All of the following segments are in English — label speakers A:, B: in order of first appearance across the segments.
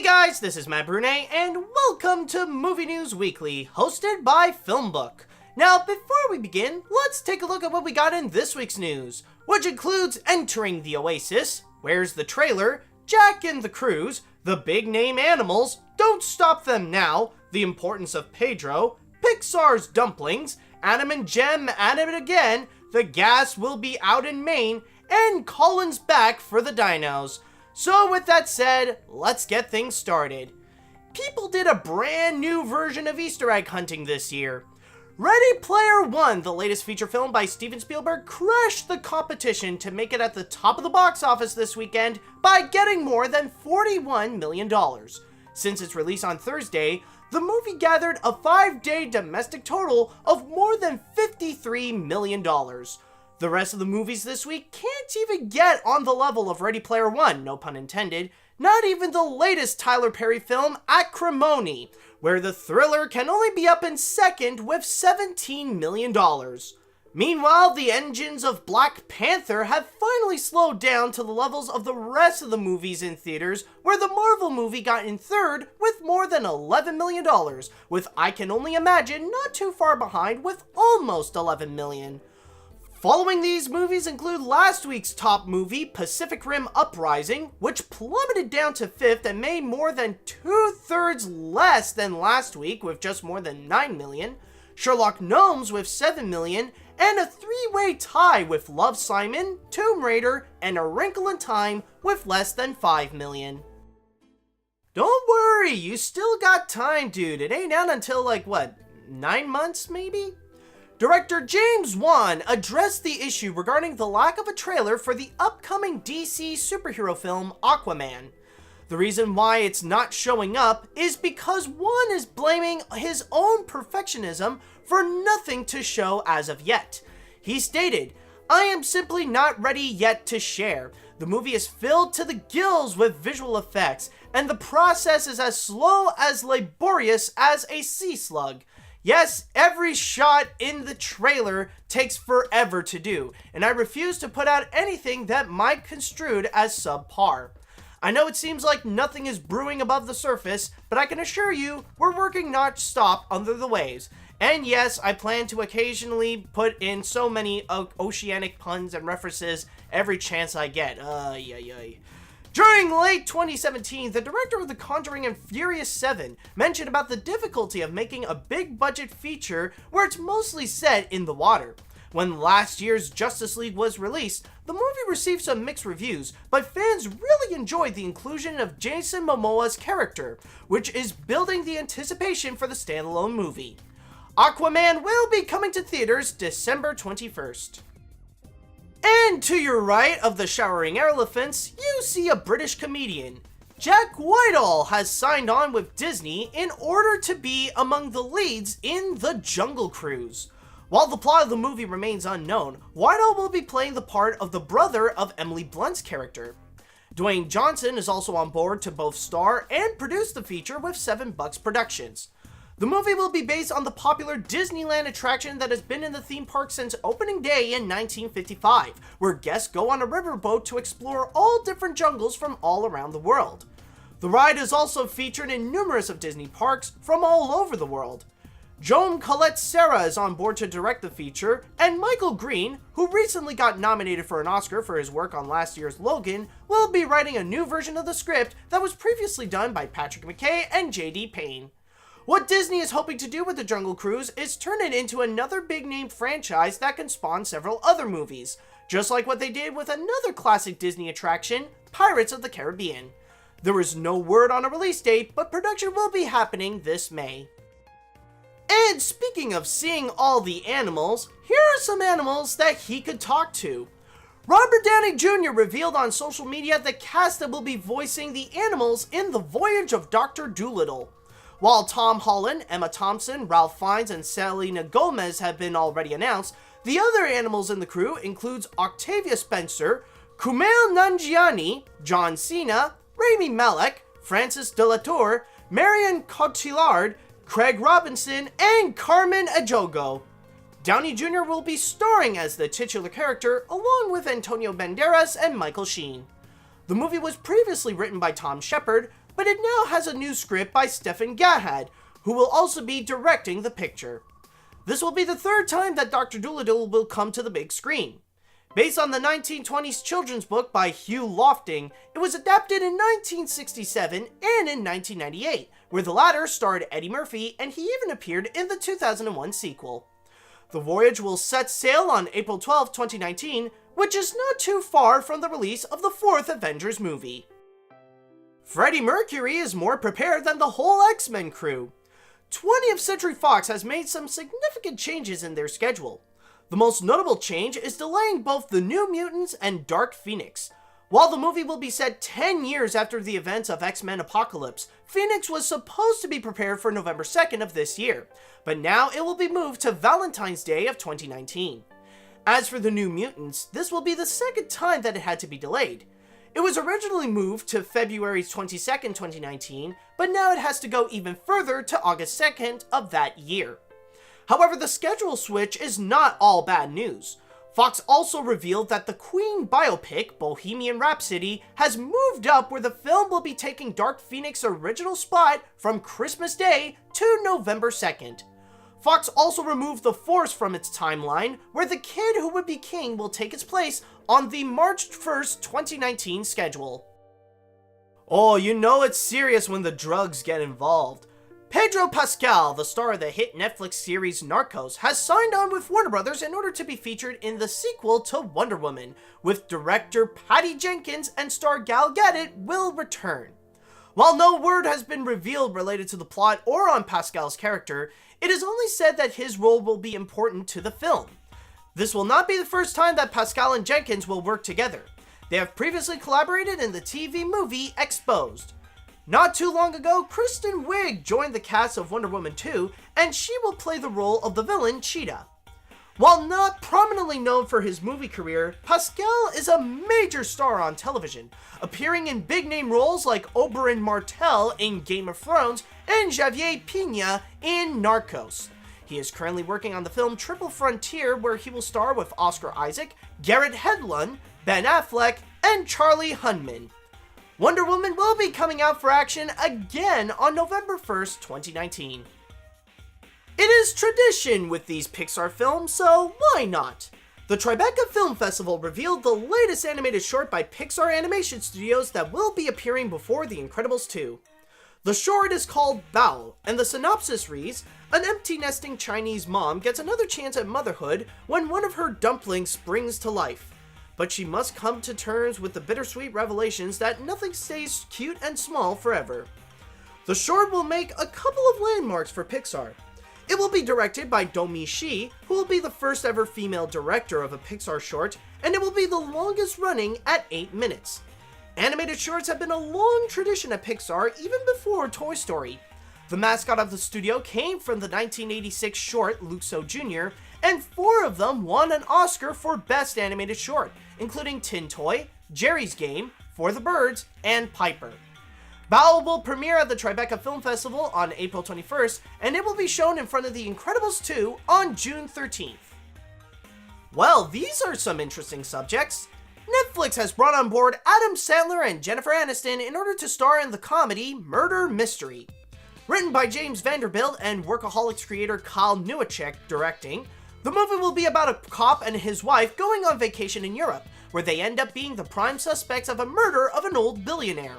A: Guys, this is Matt Brunet, and welcome to Movie News Weekly, hosted by FilmBook. Now, before we begin, let's take a look at what we got in this week's news, which includes Entering the Oasis, Where's the Trailer, Jack and the Cruise, The Big Name Animals, Don't Stop Them Now, The Importance of Pedro, Pixar's Dumplings, Adam and Jem at it again, The Gas Will Be Out in Maine, and Colin's back for the Dinos. So with that said, let's get things started. People did a brand new version of Easter egg hunting this year. Ready Player One, the latest feature film by Steven Spielberg, crushed the competition to make it at the top of the box office this weekend by getting more than $41 million. Since its release on Thursday, the movie gathered a 5-day domestic total of more than $53 million. The rest of the movies this week can't even get on the level of Ready Player One, no pun intended, not even the latest Tyler Perry film, Acrimony, where the thriller can only be up in second with $17 million. Meanwhile, the engines of Black Panther have finally slowed down to the levels of the rest of the movies in theaters, where the Marvel movie got in third with more than $11 million, with I Can Only Imagine not too far behind with almost $11 million. Following these movies include last week's top movie, Pacific Rim Uprising, which plummeted down to fifth and made more than 2/3 less than last week with just more than $9 million, Sherlock Gnomes with $7 million, and a three-way tie with Love, Simon, Tomb Raider, and A Wrinkle in Time with less than $5 million. Don't worry, you still got time, dude. It ain't out until 9 months maybe? Director James Wan addressed the issue regarding the lack of a trailer for the upcoming DC superhero film Aquaman. The reason why it's not showing up is because Wan is blaming his own perfectionism for nothing to show as of yet. He stated, "I am simply not ready yet to share. The movie is filled to the gills with visual effects, and the process is as slow as laborious as a sea slug. Yes, every shot in the trailer takes forever to do, and I refuse to put out anything that might be construed as subpar. I know it seems like nothing is brewing above the surface, but I can assure you we're working non-stop under the waves. And yes, I plan to occasionally put in so many oceanic puns and references every chance I get. During late 2017, the director of The Conjuring and Furious 7 mentioned about the difficulty of making a big-budget feature where it's mostly set in the water. When last year's Justice League was released, the movie received some mixed reviews, but fans really enjoyed the inclusion of Jason Momoa's character, which is building the anticipation for the standalone movie. Aquaman will be coming to theaters December 21st. And to your right of the showering elephants, you see a British comedian. Jack Whitehall has signed on with Disney in order to be among the leads in The Jungle Cruise. While the plot of the movie remains unknown, Whitehall will be playing the part of the brother of Emily Blunt's character. Dwayne Johnson is also on board to both star and produce the feature with 7 Bucks Productions. The movie will be based on the popular Disneyland attraction that has been in the theme park since opening day in 1955, where guests go on a riverboat to explore all different jungles from all around the world. The ride is also featured in numerous of Disney parks from all over the world. Joan Colette Serra is on board to direct the feature, and Michael Green, who recently got nominated for an Oscar for his work on last year's Logan, will be writing a new version of the script that was previously done by Patrick McKay and J.D. Payne. What Disney is hoping to do with The Jungle Cruise is turn it into another big-name franchise that can spawn several other movies, just like what they did with another classic Disney attraction, Pirates of the Caribbean. There is no word on a release date, but production will be happening this May. And speaking of seeing all the animals, here are some animals that he could talk to. Robert Downey Jr. revealed on social media the cast that will be voicing the animals in The Voyage of Dr. Dolittle. While Tom Holland, Emma Thompson, Ralph Fiennes, and Selena Gomez have been already announced, the other animals in the crew includes Octavia Spencer, Kumail Nanjiani, John Cena, Rami Malek, Francis de la Tour, Marion Cotillard, Craig Robinson, and Carmen Ejogo. Downey Jr. will be starring as the titular character along with Antonio Banderas and Michael Sheen. The movie was previously written by Tom Shepard, but it now has a new script by Stefan Gahad, who will also be directing the picture. This will be the third time that Dr. Dolittle will come to the big screen. Based on the 1920s children's book by Hugh Lofting, it was adapted in 1967 and in 1998, where the latter starred Eddie Murphy, and he even appeared in the 2001 sequel. The voyage will set sail on April 12, 2019, which is not too far from the release of the fourth Avengers movie. Freddie Mercury is more prepared than the whole X-Men crew. 20th Century Fox has made some significant changes in their schedule. The most notable change is delaying both the New Mutants and Dark Phoenix. While the movie will be set 10 years after the events of X-Men Apocalypse, Phoenix was supposed to be prepared for November 2nd of this year, but now it will be moved to Valentine's Day of 2019. As for the New Mutants, this will be the second time that it had to be delayed. It was originally moved to February 22nd, 2019, but now it has to go even further to August 2nd of that year. However, the schedule switch is not all bad news. Fox also revealed that the Queen biopic, Bohemian Rhapsody, has moved up, where the film will be taking Dark Phoenix's original spot from Christmas Day to November 2nd. Fox also removed The Force from its timeline, where the kid who would be king will take its place on the March 1st, 2019 schedule. Oh, you know it's serious when the drugs get involved. Pedro Pascal, the star of the hit Netflix series Narcos, has signed on with Warner Brothers in order to be featured in the sequel to Wonder Woman, with director Patty Jenkins and star Gal Gadot will return. While no word has been revealed related to the plot or on Pascal's character, it is only said that his role will be important to the film. This will not be the first time that Pascal and Jenkins will work together. They have previously collaborated in the TV movie Exposed. Not too long ago, Kristen Wiig joined the cast of Wonder Woman 2, and she will play the role of the villain Cheetah. While not prominently known for his movie career, Pascal is a major star on television, appearing in big-name roles like Oberyn Martell in Game of Thrones and Javier Pina in Narcos. He is currently working on the film Triple Frontier, where he will star with Oscar Isaac, Garrett Hedlund, Ben Affleck, and Charlie Hunnam. Wonder Woman will be coming out for action again on November 1st, 2019. It is tradition with these Pixar films, so why not? The Tribeca Film Festival revealed the latest animated short by Pixar Animation Studios that will be appearing before The Incredibles 2. The short is called Bowel, and the synopsis reads, an empty nesting Chinese mom gets another chance at motherhood when one of her dumplings springs to life. But she must come to terms with the bittersweet revelations that nothing stays cute and small forever. The short will make a couple of landmarks for Pixar. It will be directed by Domi Shi, who will be the first ever female director of a Pixar short, and it will be the longest running at 8 minutes. Animated shorts have been a long tradition at Pixar, even before Toy Story. The mascot of the studio came from the 1986 short Luxo Jr., and 4 of them won an Oscar for Best Animated Short, including Tin Toy, Jerry's Game, For the Birds, and Piper. Bowel will premiere at the Tribeca Film Festival on April 21st, and it will be shown in front of The Incredibles 2 on June 13th. Well, these are some interesting subjects. Netflix has brought on board Adam Sandler and Jennifer Aniston in order to star in the comedy Murder Mystery. Written by James Vanderbilt and Workaholics creator Kyle Newacek directing, the movie will be about a cop and his wife going on vacation in Europe, where they end up being the prime suspects of a murder of an old billionaire.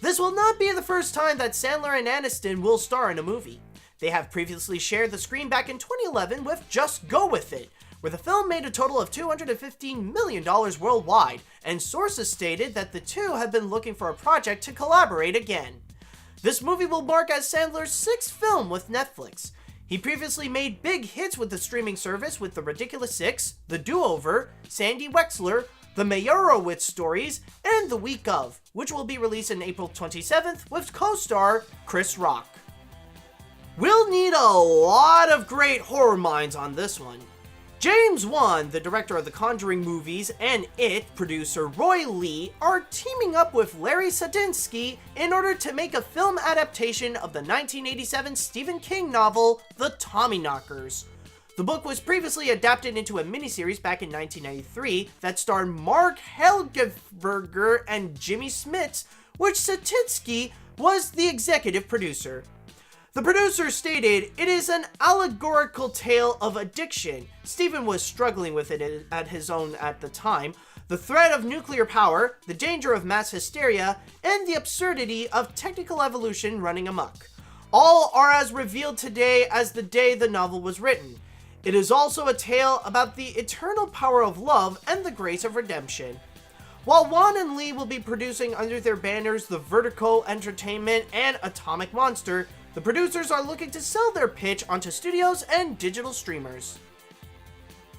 A: This will not be the first time that Sandler and Aniston will star in a movie. They have previously shared the screen back in 2011 with Just Go With It, where the film made a total of $215 million worldwide, and sources stated that the two have been looking for a project to collaborate again. This movie will mark as Sandler's 6th film with Netflix. He previously made big hits with the streaming service with The Ridiculous Six, The Do-Over, Sandy Wexler, The Meyerowitz Stories, and The Week Of, which will be released on April 27th with co-star Chris Rock. We'll need a lot of great horror minds on this one. James Wan, the director of the Conjuring movies, and It producer Roy Lee are teaming up with Larry Sadinsky in order to make a film adaptation of the 1987 Stephen King novel, The Tommyknockers. The book was previously adapted into a miniseries back in 1993 that starred Mark Helgeberger and Jimmy Smits, which Satitsky was the executive producer. The producer stated, "It is an allegorical tale of addiction. Steven was struggling with it at his own at the time. The threat of nuclear power, the danger of mass hysteria, and the absurdity of technical evolution running amok. All are as revealed today as the day the novel was written. It is also a tale about the eternal power of love and the grace of redemption." While Wan and Lee will be producing under their banners The Vertigo Entertainment and Atomic Monster, the producers are looking to sell their pitch onto studios and digital streamers.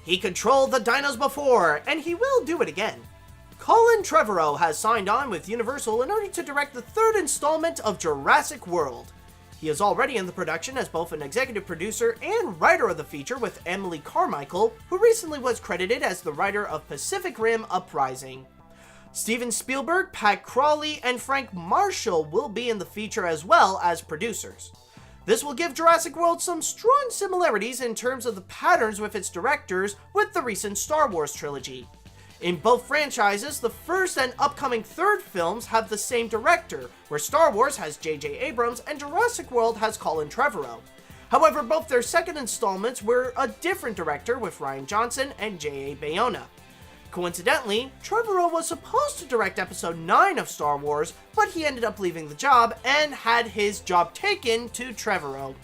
A: He controlled the dinos before, and he will do it again. Colin Trevorrow has signed on with Universal in order to direct the third installment of Jurassic World. He is already in the production as both an executive producer and writer of the feature with Emily Carmichael, who recently was credited as the writer of Pacific Rim Uprising. Steven Spielberg, Pat Crawley, and Frank Marshall will be in the feature as well as producers. This will give Jurassic World some strong similarities in terms of the patterns with its directors with the recent Star Wars trilogy. In both franchises, the first and upcoming third films have the same director, where Star Wars has J.J. Abrams and Jurassic World has Colin Trevorrow. However, both their second installments were a different director with Rian Johnson and J.A. Bayona. Coincidentally, Trevorrow was supposed to direct episode 9 of Star Wars, but he ended up leaving the job and had his job taken to Trevorrow.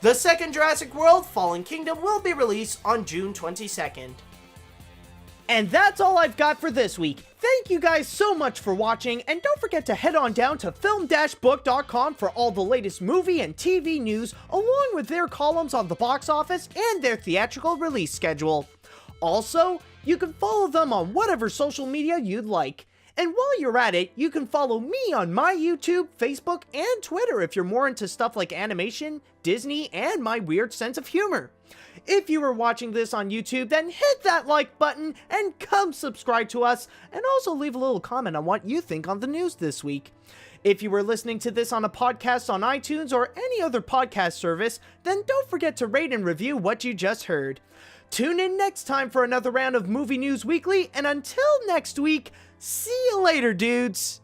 A: The second Jurassic World, Fallen Kingdom, will be released on June 22nd.
B: And that's all I've got for this week. Thank you guys so much for watching, and don't forget to head on down to film-book.com for all the latest movie and TV news, along with their columns on the box office and their theatrical release schedule. Also, you can follow them on whatever social media you'd like. And while you're at it, you can follow me on my YouTube, Facebook, and Twitter if you're more into stuff like animation, Disney, and my weird sense of humor. If you were watching this on YouTube, then hit that like button and come subscribe to us, and also leave a little comment on what you think on the news this week. If you were listening to this on a podcast on iTunes or any other podcast service, then don't forget to rate and review what you just heard. Tune in next time for another round of Movie News Weekly, and until next week, see you later, dudes!